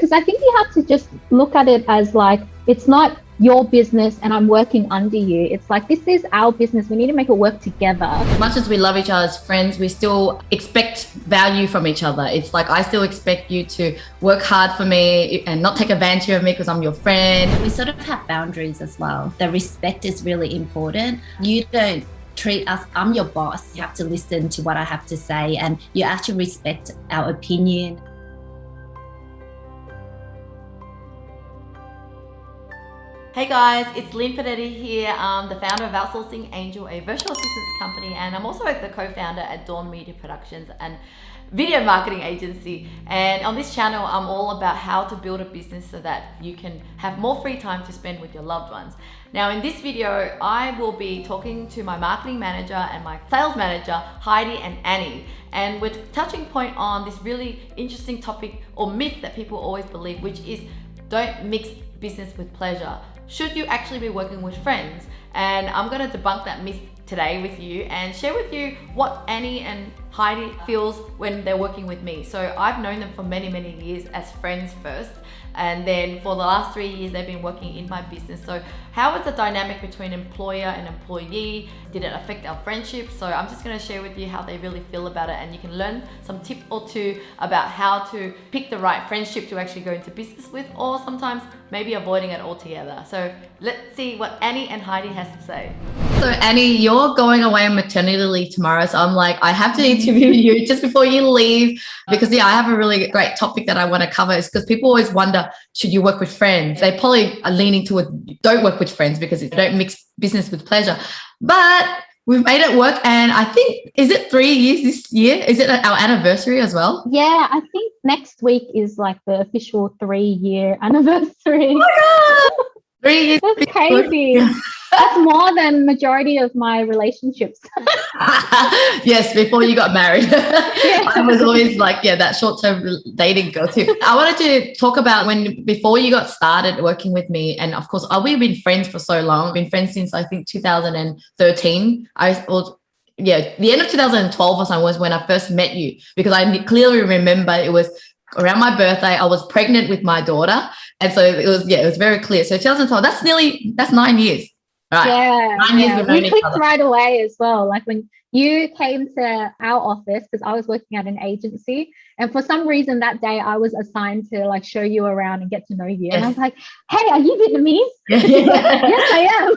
because I think you have to just look at it as like, it's not your business and I'm working under you. It's like, this is our business. We need to make it work together. As much as we love each other as friends, we still expect value from each other. It's like, I still expect you to work hard for me and not take advantage of me because I'm your friend. We sort of have boundaries as well. The respect is really important. You don't treat us, I'm your boss. You have to listen to what I have to say and you actually respect our opinion. Hey guys, it's Lynn Padetti here. I'm the founder of Outsourcing Angel, a virtual assistance company, and I'm also the co-founder at Dawn Media Productions and video marketing agency. And on this channel, I'm all about how to build a business so that you can have more free time to spend with your loved ones. Now in this video, I will be talking to my marketing manager and my sales manager, Heidi and Annie. And we're touching point on this really interesting topic or myth that people always believe, which is don't mix business with pleasure. Should you actually be working with friends? And I'm going to debunk that myth today with you and share with you what Annie and Heidi feels when they're working with me. So I've known them for many, many years as friends first. And then for the last 3 years, they've been working in my business. So how is the dynamic between employer and employee? Did it affect our friendship? So I'm just gonna share with you how they really feel about it, and you can learn some tip or two about how to pick the right friendship to actually go into business with, or sometimes maybe avoiding it altogether. So let's see what Annie and Heidi has to say. So Annie, you're going away on maternity leave tomorrow. So I'm like, I have to interview you just before you leave because I have a really great topic that I want to cover. Is because people always wonder, should you work with friends? They probably are leaning toward don't work with friends because you don't mix business with pleasure. But we've made it work. And I think, is it 3 years this year? Is it our anniversary as well? Yeah, I think next week is like the official 3-year anniversary. Oh my God! 3 years. That's crazy. That's more than majority of my relationships. Yes, before you got married. I was always like, that short-term dating girl too. I wanted to talk about before you got started working with me, and of course, we've been friends for so long. We've been friends since I think 2013. The end of 2012 or something was when I first met you, because I clearly remember it was around my birthday. I was pregnant with my daughter. And so it was very clear. So 2012, that's 9 years. Right. Yeah. 9 years. We clicked right away as well. Like when you came to our office, because I was working at an agency, and for some reason that day I was assigned to like show you around and get to know you. Yes. And I was like, hey, are you Vietnamese? Yes, I am.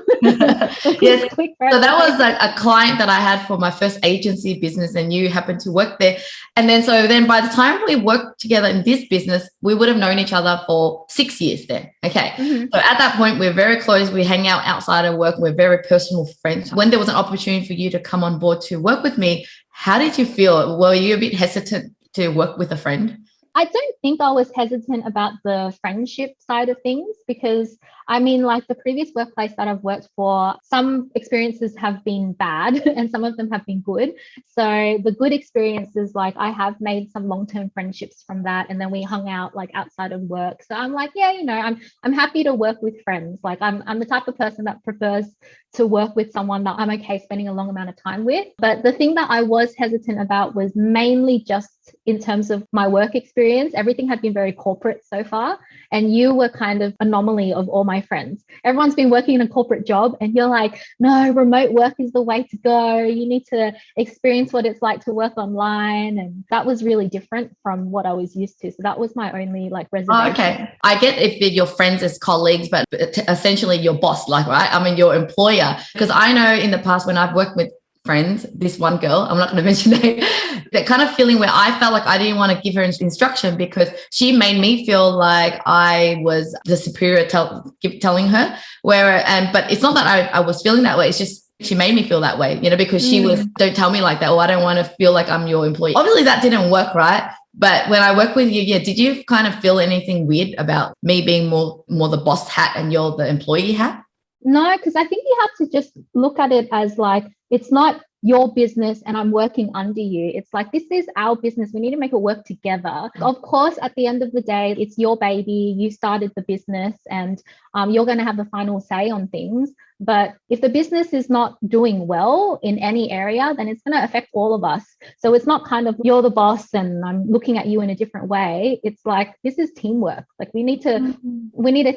Yes. So that was like a client that I had for my first agency business, and you happened to work there. And then by the time we worked together in this business, we would have known each other for 6 years then. Okay. Mm-hmm. So at that point, we're very close. We hang out outside of work. We're very personal friends. When there was an opportunity for you to come on board to work with me, how did you feel? Were you a bit hesitant to work with a friend? I don't think I was hesitant about the friendship side of things, because I mean, like the previous workplace that I've worked for, some experiences have been bad and some of them have been good. So the good experiences, like I have made some long-term friendships from that, and then we hung out like outside of work. So I'm like, I'm happy to work with friends. Like I'm the type of person that prefers to work with someone that I'm okay spending a long amount of time with. But the thing that I was hesitant about was mainly just in terms of my work experience. Everything had been very corporate so far, and you were kind of anomaly of all my friends. Everyone's been working in a corporate job, and you're like, no, remote work is the way to go. You need to experience what it's like to work online. And that was really different from what I was used to. So that was my only like reservation. Oh, okay. I get if you're your friends as colleagues, but essentially your boss, like, right? I mean, your employer. Because I know in the past when I've worked with friends, this one girl, I'm not going to mention name, that kind of feeling where I felt like I didn't want to give her instruction because she made me feel like I was the superior telling her but it's not that I was feeling that way. It's just she made me feel that way, because she was, don't tell me like that. Or I don't want to feel like I'm your employee. Obviously that didn't work, right? But when I work with you, did you kind of feel anything weird about me being more the boss hat and you're the employee hat? No, because I think you have to just look at it as like, it's not your business and I'm working under you. It's like, this is our business. We need to make it work together. Of course, at the end of the day, it's your baby. You started the business, and you're going to have the final say on things. But if the business is not doing well in any area, then it's going to affect all of us. So it's not kind of you're the boss and I'm looking at you in a different way. It's like, this is teamwork. Like we need to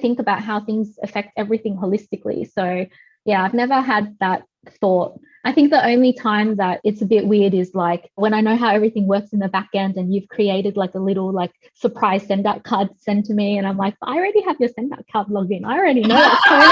think about how things affect everything holistically. So yeah, I've never had that thought. I think the only time that it's a bit weird is like when I know how everything works in the back end and you've created like a little like surprise send out card sent to me, and I'm like, I already have your send out card logged in. I already know what's going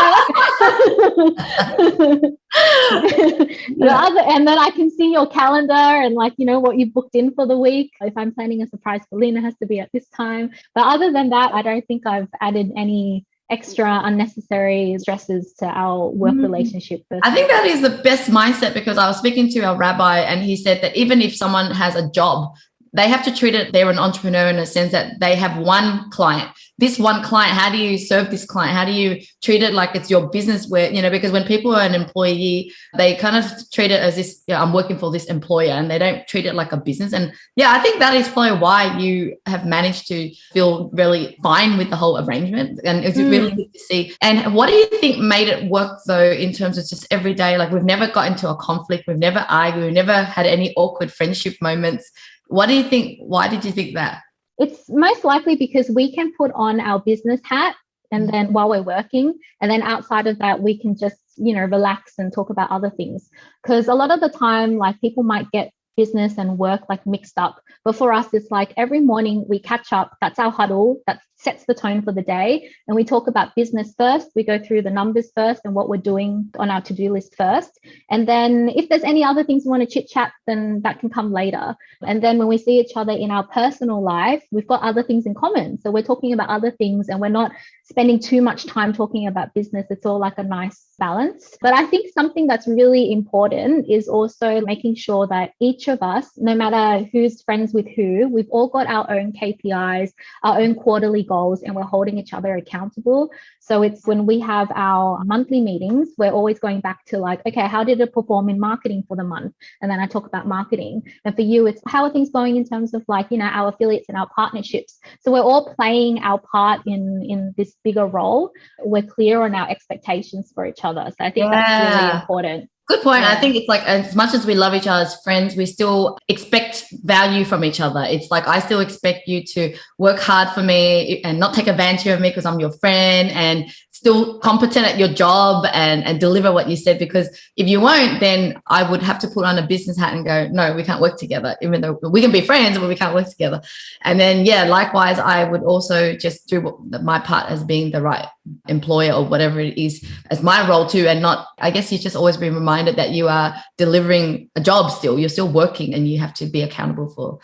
on. And then I can see your calendar and like, you know, what you booked in for the week. If I'm planning a surprise for Lynn, it has to be at this time. But other than that, I don't think I've added any extra unnecessary stresses to our work relationship. I think that is the best mindset, because I was speaking to a rabbi and he said that even if someone has a job, they have to treat it, they're an entrepreneur in a sense that they have one client. This one client, how do you serve this client? How do you treat it like it's your business? Where, you know, because when people are an employee, they kind of treat it as this, you know, I'm working for this employer, and they don't treat it like a business. And yeah, I think that is probably why you have managed to feel really fine with the whole arrangement. And it's really good to see. And what do you think made it work though, in terms of just every day? Like we've never got into a conflict. We've never argued. We've never had any awkward friendship moments. What do you think? Why did you think that? It's most likely because we can put on our business hat and then while we're working, and then outside of that, we can just, you know, relax and talk about other things. Because a lot of the time, like people might get business and work like mixed up. But for us, it's like every morning we catch up. That's our huddle. That sets the tone for the day. And we talk about business first. We go through the numbers first and what we're doing on our to-do list first. And then if there's any other things we want to chit chat, then that can come later. And then when we see each other in our personal life, we've got other things in common. So we're talking about other things and we're not spending too much time talking about business. It's all like a nice balance. But I think something that's really important is also making sure that each of us, no matter who's friends with who, we've all got our own KPIs, our own quarterly goals, and we're holding each other accountable. So it's when we have our monthly meetings, we're always going back to like, okay, how did it perform in marketing for the month? And then I talk about marketing. And for you, it's how are things going in terms of like, you know, our affiliates and our partnerships. So we're all playing our part in this bigger role. We're clear on our expectations for each other. So I think that's really important. Good point. Yeah. I think it's like, as much as we love each other as friends, we still expect value from each other. It's like, I still expect you to work hard for me and not take advantage of me because I'm your friend, and still competent at your job and deliver what you said. Because if you won't, then I would have to put on a business hat and go, no, we can't work together, even though we can be friends, but we can't work together. And then, yeah, likewise, I would also just do my part as being the right employer or whatever it is as my role too. And not, I guess you just always be reminded that you are delivering a job still. You're still working and you have to be accountable for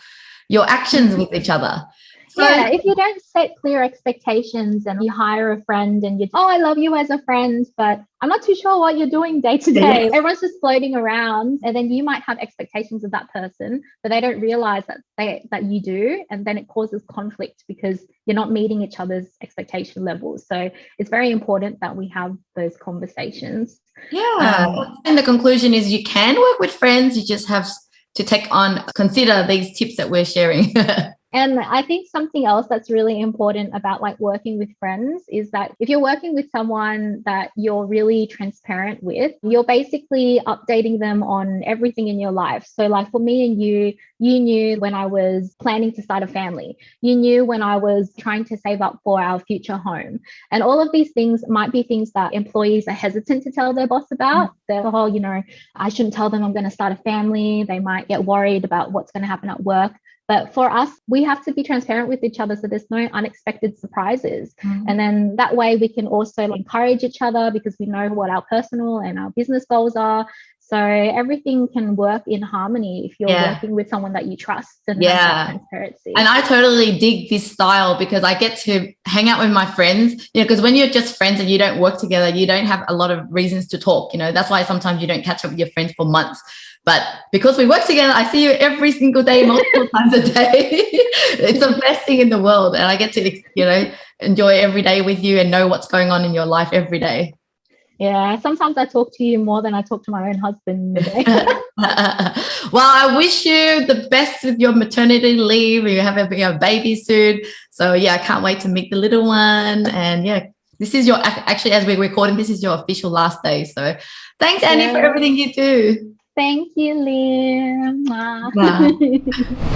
your actions with each other. So, yeah, if you don't set clear expectations and you hire a friend and you, I love you as a friend, but I'm not too sure what you're doing day to day. Everyone's just floating around, and then you might have expectations of that person, but they don't realize that you do, and then it causes conflict because you're not meeting each other's expectation levels. So it's very important that we have those conversations. Yeah. And the conclusion is you can work with friends. You just have to consider these tips that we're sharing. And I think something else that's really important about like working with friends is that if you're working with someone that you're really transparent with, you're basically updating them on everything in your life. So like for me and you knew when I was planning to start a family, you knew when I was trying to save up for our future home. And all of these things might be things that employees are hesitant to tell their boss about. They're, I shouldn't tell them I'm going to start a family. They might get worried about what's going to happen at work. But for us, we have to be transparent with each other so there's no unexpected surprises. And then that way we can also encourage each other because we know what our personal and our business goals are. So everything can work in harmony if you're working with someone that you trust and have that transparency. And I totally dig this style because I get to hang out with my friends, because when you're just friends and you don't work together, you don't have a lot of reasons to talk. That's why sometimes you don't catch up with your friends for months. But because we work together, I see you every single day, multiple times a day. It's the best thing in the world. And I get to, enjoy every day with you and know what's going on in your life every day. Yeah, sometimes I talk to you more than I talk to my own husband in the day. Well, I wish you the best with your maternity leave. You have a baby soon. So yeah, I can't wait to meet the little one. And yeah, this is your, actually, as we're recording, this is your official last day. So thanks, Annie, for everything you do. Thank you, Liam.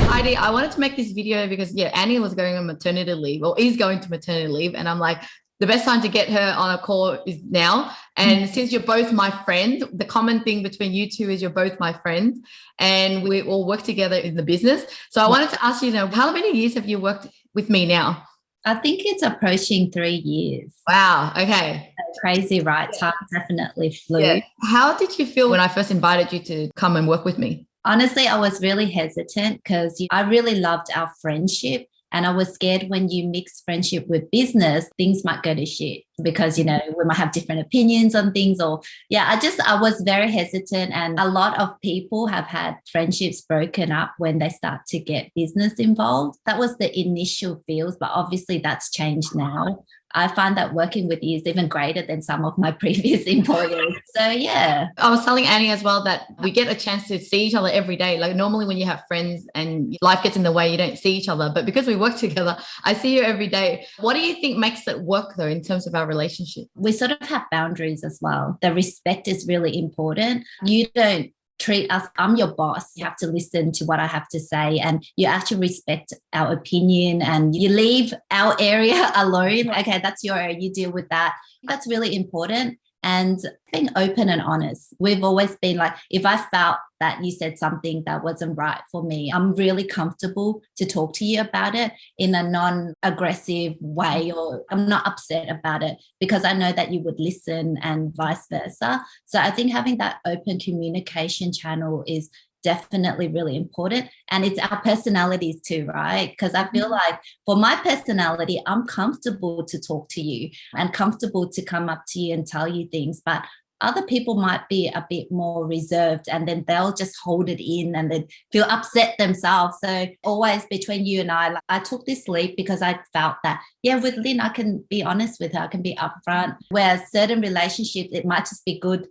Heidi, I wanted to make this video because Annie was going on maternity leave, or is going to maternity leave, and I'm like, the best time to get her on a call is now. And since you're both my friends, the common thing between you two is you're both my friends, and we all work together in the business. So I wanted to ask you now, how many years have you worked with me now? I think it's approaching 3 years. Wow. Okay. Crazy, right? Time definitely flew. Yeah. How did you feel when I first invited you to come and work with me? Honestly, I was really hesitant because I really loved our friendship. And I was scared when you mix friendship with business, things might go to shit because, we might have different opinions on things I was very hesitant. And a lot of people have had friendships broken up when they start to get business involved. That was the initial feels, but obviously that's changed now. I find that working with you is even greater than some of my previous employers. So, yeah. I was telling Annie as well that we get a chance to see each other every day. Like normally when you have friends and life gets in the way, you don't see each other. But because we work together, I see you every day. What do you think makes it work, though, in terms of our relationship? We sort of have boundaries as well. The respect is really important. You don't treat us, I'm your boss. You have to listen to what I have to say, and you actually respect our opinion, and you leave our area alone. Okay, that's your area. You deal with that. That's really important. And being open and honest. We've always been like, if I felt that you said something that wasn't right for me, I'm really comfortable to talk to you about it in a non-aggressive way, or I'm not upset about it because I know that you would listen, and vice versa. So I think having that open communication channel is definitely really important. And it's our personalities too, right? Because I feel like for my personality, I'm comfortable to talk to you and comfortable to come up to you and tell you things. But other people might be a bit more reserved, and then they'll just hold it in and then feel upset themselves. So always between you and I took this leap because I felt that, with Lynn, I can be honest with her. I can be upfront. Whereas certain relationships, it might just be good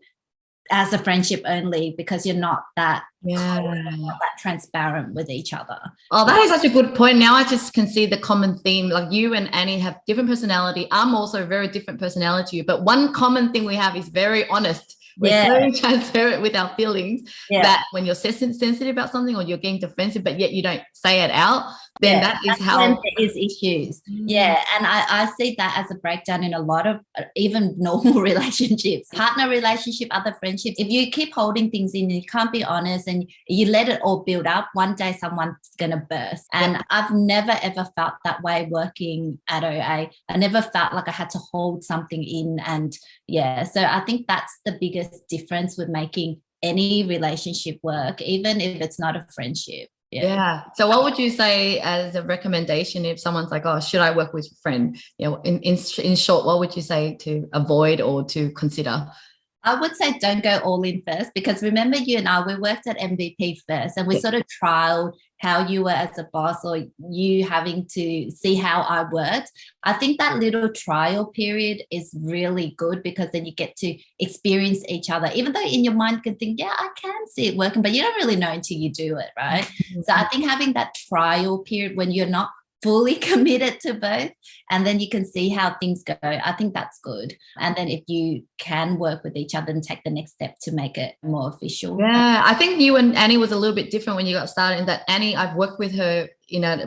as a friendship only because you're not that transparent with each other. Oh, that is such a good point. Now I just can see the common theme. Like you and Annie have different personality. I'm also a very different personality to you, but one common thing we have is very honest. We're very transparent with our feelings, that when you're sensitive about something or you're getting defensive, but yet you don't say it out, then that's how there is issues. And I see that as a breakdown in a lot of even normal relationships, partner relationship, other friendships. If you keep holding things in, you can't be honest, and you let it all build up, one day someone's going to burst. And I've never ever felt that way working at OA. I never felt like I had to hold something in. And so I think that's the biggest difference with making any relationship work, even if it's not a friendship. So what would you say as a recommendation if someone's like, oh, should I work with a friend? In short, what would you say to avoid or to consider? I would say don't go all in first, because remember, you and I, we worked at MVP first, and we sort of trialed how you were as a boss, or you having to see how I worked. I think that little trial period is really good, because then you get to experience each other, even though in your mind you can think, I can see it working, but you don't really know until you do it, right? Mm-hmm. So I think having that trial period when you're not fully committed to both, and then you can see how things go, I think that's good. And then if you can work with each other and take the next step to make it more official. I think you and Annie was a little bit different when you got started, in that Annie, I've worked with her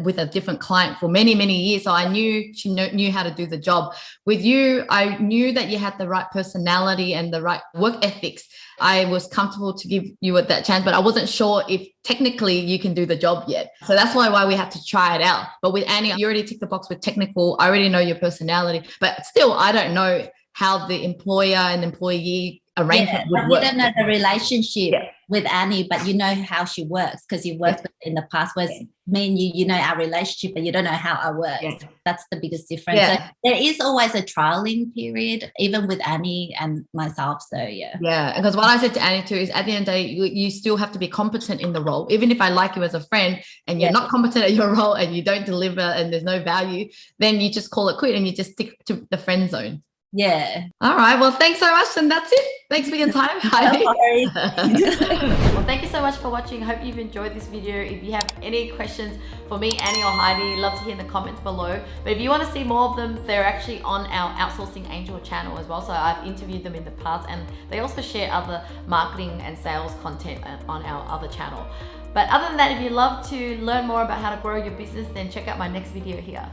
with a different client for many, many years. So I knew she knew how to do the job. With you, I knew that you had the right personality and the right work ethics. I was comfortable to give you that chance, but I wasn't sure if technically you can do the job yet. So that's why we had to try it out. But with Annie, you already ticked the box with technical. I already know your personality, but still, I don't know how the employer and employee arrangement would work. You don't know the relationship with Annie, but you know how she works because you've worked with her in the past. Whereas me and you know our relationship, but you don't know how I work. That's the biggest difference. So there is always a trialing period, even with Annie and myself. So because what I said to Annie too is, at the end of the day, you still have to be competent in the role. Even if I like you as a friend and you're not competent at your role and you don't deliver and there's no value, then you just call it quit and you just stick to the friend zone. Yeah. All right. Well, thanks so much. And that's it. Thanks for your time, Heidi. Well, thank you so much for watching. Hope you've enjoyed this video. If you have any questions for me, Annie, or Heidi, love to hear in the comments below. But if you want to see more of them, they're actually on our Outsourcing Angel channel as well. So I've interviewed them in the past, and they also share other marketing and sales content on our other channel. But other than that, if you love to learn more about how to grow your business, then check out my next video here.